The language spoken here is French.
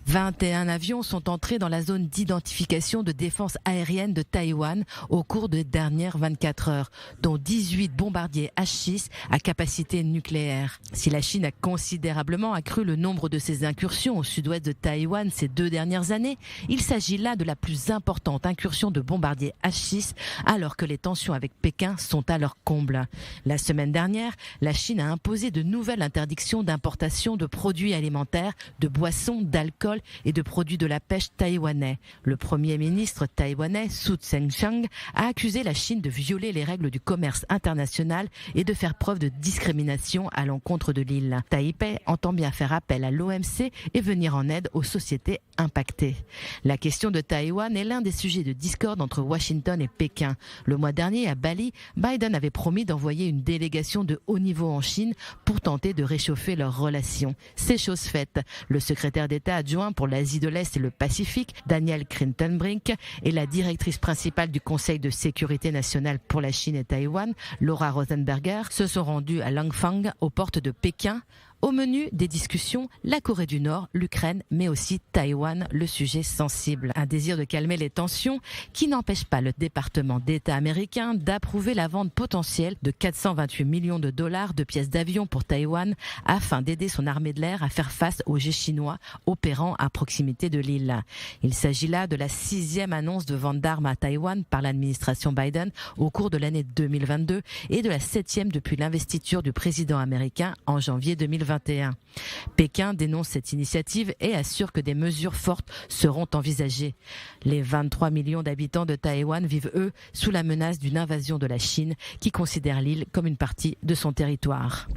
21 avions sont entrés dans la zone d'identification de défense aérienne de Taïwan au cours des dernières 24 heures, dont 18 bombardiers H-6 à capacité nucléaire. Si la Chine a considérablement accru le nombre de ses incursions au sud-ouest de Taïwan ces 2 dernières années, il s'agit là de la plus importante incursion de bombardiers H-6 alors que les tensions avec Pékin sont à leur comble. La semaine dernière, la Chine a imposé de nouvelles interdictions d'importation de produits alimentaires, de boissons, d'alcool et de produits de la pêche taïwanais. Le premier ministre taïwanais, Su Tseng-chang, a accusé la Chine de violer les règles du commerce international et de faire preuve de discrimination à l'encontre de l'île. Taipei entend bien faire appel à l'OMC et venir en aide aux sociétés impactées. La question de Taïwan est l'un des sujets de discorde entre Washington et Pékin. Le mois dernier, à Bali, Biden avait promis d'envoyer une délégation de haut niveau en Chine pour tenter de réchauffer leurs relations. C'est chose faite. Le secrétaire d'État adjoint pour l'Asie de l'Est et le Pacifique, Daniel Kritenbrink, et la directrice principale du Conseil de sécurité nationale pour la Chine et Taïwan, Laura Rosenberger, se sont rendus à Langfang, aux portes de Pékin. Au menu des discussions, la Corée du Nord, l'Ukraine, mais aussi Taïwan, le sujet sensible. Un désir de calmer les tensions qui n'empêche pas le département d'État américain d'approuver la vente potentielle de 428 millions de dollars de pièces d'avion pour Taïwan afin d'aider son armée de l'air à faire face aux jets chinois opérant à proximité de l'île. Il s'agit là de la 6e annonce de vente d'armes à Taïwan par l'administration Biden au cours de l'année 2022 et de la 7e depuis l'investiture du président américain en janvier 2021. Pékin dénonce cette initiative et assure que des mesures fortes seront envisagées. Les 23 millions d'habitants de Taïwan vivent, eux, sous la menace d'une invasion de la Chine qui considère l'île comme une partie de son territoire.